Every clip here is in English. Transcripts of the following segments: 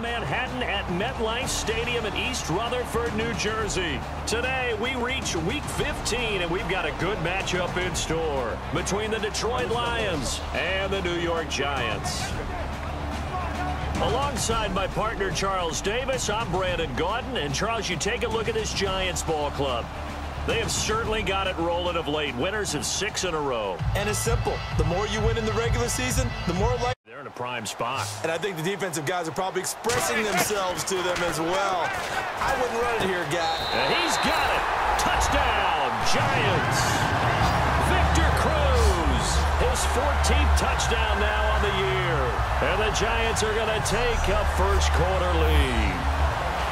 Manhattan at MetLife Stadium in East Rutherford, New Jersey. Today, we reach Week 15, and we've got a good matchup in store between the Detroit Lions and the New York Giants. Alongside my partner, Charles Davis, I'm Brandon Gaudin. And, Charles, you take a look at this Giants ball club. They have certainly got it rolling of late. Winners of 6 in a row. And it's simple. The more you win in the regular season, the more likely. They're in a prime spot. And I think the defensive guys are probably expressing themselves to them as well. I wouldn't run it here, guy. And he's got it. Touchdown, Giants. Victor Cruz, his 14th touchdown now on the year. And the Giants are going to take a first-quarter lead.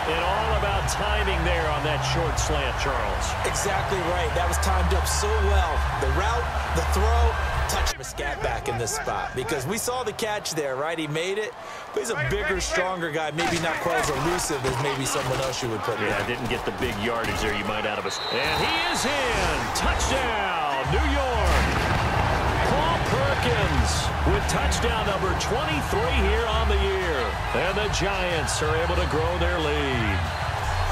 And all about timing there on that short slant, Charles. Exactly right. That was timed up so well. The route, the throw, touch a scat back in this spot. Because we saw the catch there, right? He made it. But he's a bigger, stronger guy. Maybe not quite as elusive as maybe someone else you would put in. Yeah, didn't get the big yardage there you might out of us. And he is in. Touchdown, New York. Paul Perkins with touchdown number 23 here on the year. And the Giants are able to grow their lead.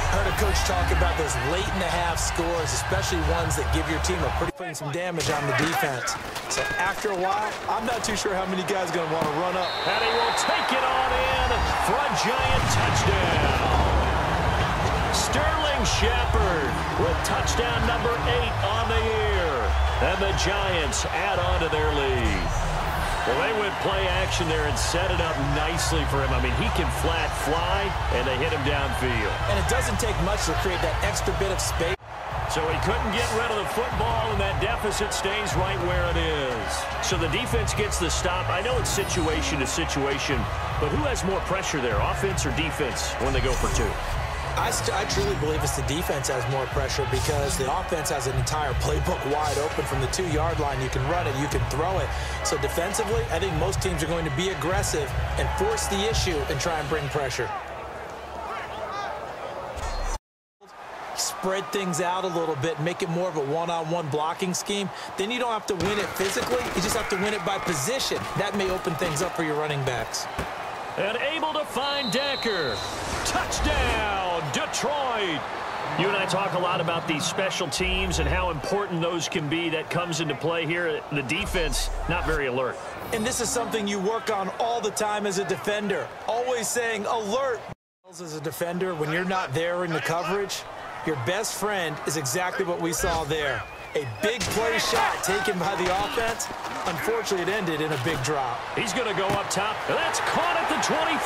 I heard a coach talk about those late-in-the-half scores, especially ones that give your team putting some damage on the defense. So after a while, I'm not too sure how many guys are going to want to run up. And he will take it on in for a Giant touchdown. Sterling Shepard with touchdown number 8 on the year. And the Giants add on to their lead. Well, they went play action there and set it up nicely for him. I mean, he can flat fly, and they hit him downfield. And it doesn't take much to create that extra bit of space. So he couldn't get rid of the football, and that deficit stays right where it is. So the defense gets the stop. I know it's situation to situation, but who has more pressure there, offense or defense, when they go for 2? I truly believe it's the defense has more pressure because the offense has an entire playbook wide open from the 2-yard line. You can run it, you can throw it. So defensively, I think most teams are going to be aggressive and force the issue and try and bring pressure. Spread things out a little bit, make it more of a one-on-one blocking scheme. Then you don't have to win it physically. You just have to win it by position. That may open things up for your running backs. And able to find Decker. Touchdown, Detroit. You and I talk a lot about these special teams and how important those can be. That comes into play here. The defense, not very alert. And this is something you work on all the time as a defender. Always saying alert. As a defender, when you're not there in the coverage, your best friend is exactly what we saw there. A big play shot taken by the offense. Unfortunately, it ended in a big drop. He's going to go up top. That's caught at the 25.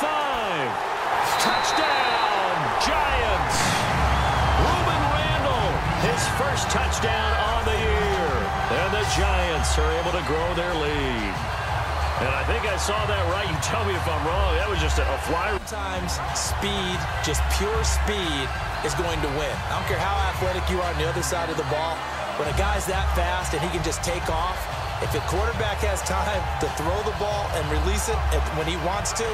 Touchdown, Giants. Ruben Randall, his first touchdown on the year. And the Giants are able to grow their lead. And I think I saw that right. You tell me if I'm wrong. That was just a fly. Sometimes speed, just pure speed, is going to win. I don't care how athletic you are on the other side of the ball. When a guy's that fast and he can just take off, if the quarterback has time to throw the ball and release it when he wants to,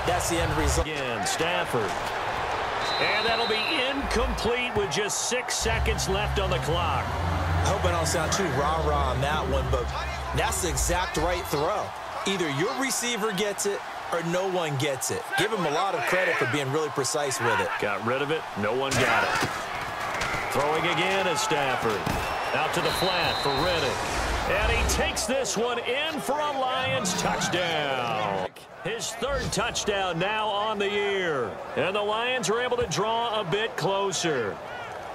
that's the end result. Again, Stafford. And that'll be incomplete with just 6 seconds left on the clock. I hope I don't sound too rah-rah on that one, but that's the exact right throw. Either your receiver gets it or no one gets it. Give him a lot of credit for being really precise with it. Got rid of it. No one got it. Throwing again is Stafford. Out to the flat for Reddick. And he takes this one in for a Lions touchdown. His 3rd touchdown now on the year. And the Lions are able to draw a bit closer.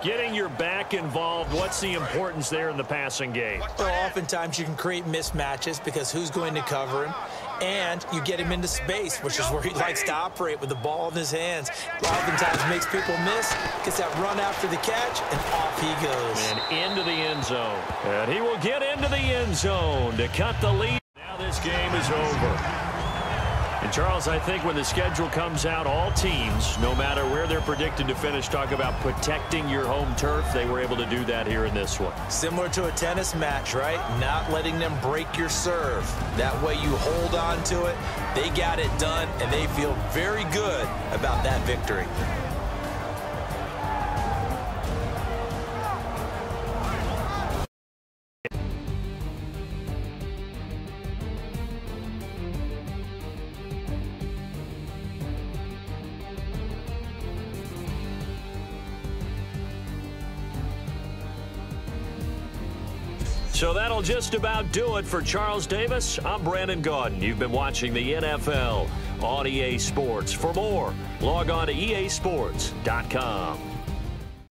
Getting your back involved, what's the importance there in the passing game? Well, oftentimes you can create mismatches because who's going to cover him? And you get him into space, which is where he likes to operate with the ball in his hands. Oftentimes makes people miss, gets that run after the catch, and off he goes. And into the end zone. And he will get into the end zone to cut the lead. Now this game is over. And, Charles, I think when the schedule comes out, all teams, no matter where they're predicted to finish, talk about protecting your home turf. They were able to do that here in this one. Similar to a tennis match, right? Not letting them break your serve. That way you hold on to it. They got it done, and they feel very good about that victory. So that'll just about do it for Charles Davis. I'm Brandon Gaudin. You've been watching the NFL on EA Sports. For more, log on to easports.com.